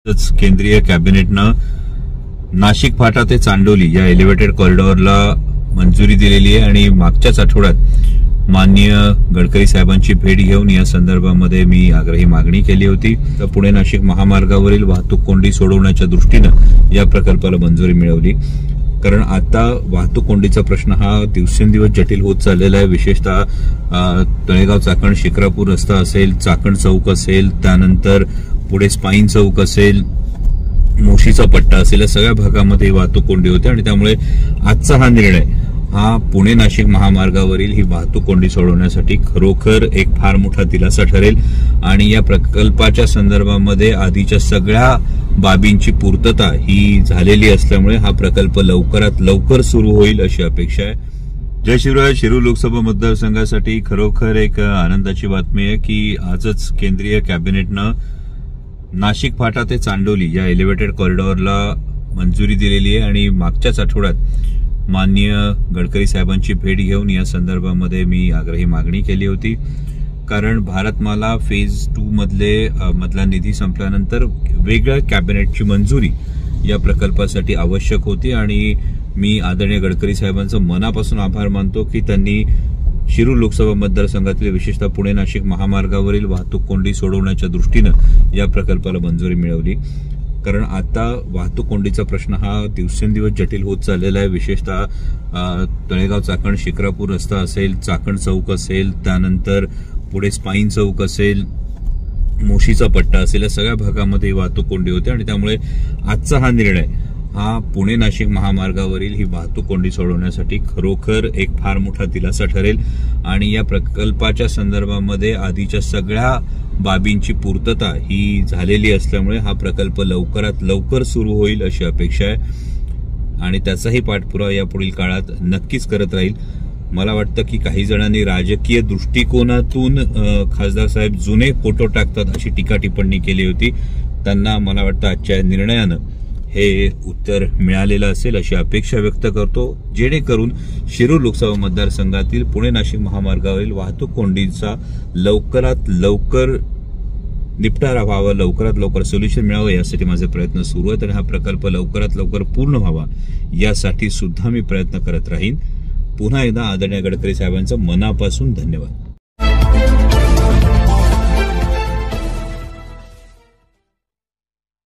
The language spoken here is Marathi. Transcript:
केंद्रीय कॅबिनेटनं नाशिक फाटा ते चांडोली या एलिव्हेटेड कॉरिडॉरला मंजुरी दिलेली आहे आणि मागच्याच आठवड्यात माननीय गडकरी साहेबांची भेट घेऊन या संदर्भामध्ये मी आग्रही मागणी केली होती। तर पुणे नाशिक महामार्गावरील वाहतूक कोंडी सोडवण्याच्या दृष्टीने या प्रकल्पाला मंजुरी मिळवली। कारण आता वाहतूक कोंडीचा प्रश्न हा दिवसेंदिवस जटिल होत चाललेला आहे। विशेषतः तळेगाव चाकण शिक्रापूर रस्ता असेल, चाकण चौक असेल, त्यानंतर पुढे स्पाईन चौक असेल, मोशीचा पट्टा असेल, या सगळ्या भागामध्ये वाहतूक कोंडी होते आणि त्यामुळे आजचा हा निर्णय हा पुणे नाशिक महामार्गावरील ही वाहतूक कोंडी सोडवण्यासाठी खरोखर एक फार मोठा दिलासा ठरेल आणि या प्रकल्पाच्या संदर्भामध्ये आधीच्या सगळ्या बाबींची पूर्तता ही झालेली असल्यामुळे हा प्रकल्प लवकरात लवकर सुरू होईल अशी अपेक्षा आहे। जय शिवराय। शिरूर लोकसभा मतदारसंघासाठी खरोखर एक आनंदाची बातमी आहे की आजच केंद्रीय कॅबिनेटनं नाशिक फाटा ते चांडोली या एलिव्हेटेड कॉरिडॉरला मंजुरी दिलेली आहे आणि मागच्याच आठवड्यात माननीय गडकरी साहेबांची भेट घेऊन या संदर्भामध्ये मी आग्रही मागणी केली होती। कारण भारतमाला फेज 2 मधला निधी संपल्यानंतर वेगळ्या कॅबिनेटची मंजुरी या प्रकल्पासाठी आवश्यक होती आणि मी आदरणीय गडकरी साहेबांचं मनापासून आभार मानतो की त्यांनी शिरूर लोकसभा मतदारसंघातील विशेषतः पुणे नाशिक महामार्गावरील वाहतूक कोंडी सोडवण्याच्या दृष्टीने या प्रकल्पाला मंजुरी मिळवली। कारण आता वाहतूक कोंडीचा प्रश्न हा दिवसेंदिवस जटिल होत चाललेला आहे। विशेषतः तळेगाव चाकण शिक्रापूर रस्ता असेल, चाकण चौक असेल, त्यानंतर पुढे स्पाईन चौक असेल, मोशीचा पट्टा असेल, या सगळ्या भागामध्ये वाहतूक कोंडी होते आणि त्यामुळे आजचा हा निर्णय हा पुणे नाशिक महामार्गावरील ही वाहतूक कोंडी सोडवण्यासाठी खरोखर एक फार मोठा दिलासा ठरेल आणि या प्रकल्पाच्या संदर्भामध्ये आधीच्या सगळ्या बाबींची पूर्तता ही झालेली असल्यामुळे हा प्रकल्प लवकरात लवकर सुरू होईल अशी अपेक्षा आहे आणि त्याचाही पाठपुरावा यापुढील काळात नक्कीच करत राहील। मला वाटतं की काही जणांनी राजकीय दृष्टिकोनातून खासदार साहेब जुने फोटो टाकतात अशी टीका टिप्पणी केली होती। त्यांना मला वाटतं आजच्या निर्णयानं हे उत्तर मिळालेलं असेल अशी अपेक्षा व्यक्त करतो, जेणेकरून शिरूर लोकसभा मतदारसंघातील पुणे नाशिक महामार्गावरील वाहतूक कोंडीचा लवकरात लवकर निपटारा व्हावा, लवकरात लवकर सोल्युशन मिळावं यासाठी माझे प्रयत्न सुरू आहेत आणि हा प्रकल्प लवकरात लवकर पूर्ण व्हावा यासाठी सुद्धा मी प्रयत्न करत राहीन। पुन्हा एकदा आदरणीय गडकरी साहेबांचं मनापासून धन्यवाद।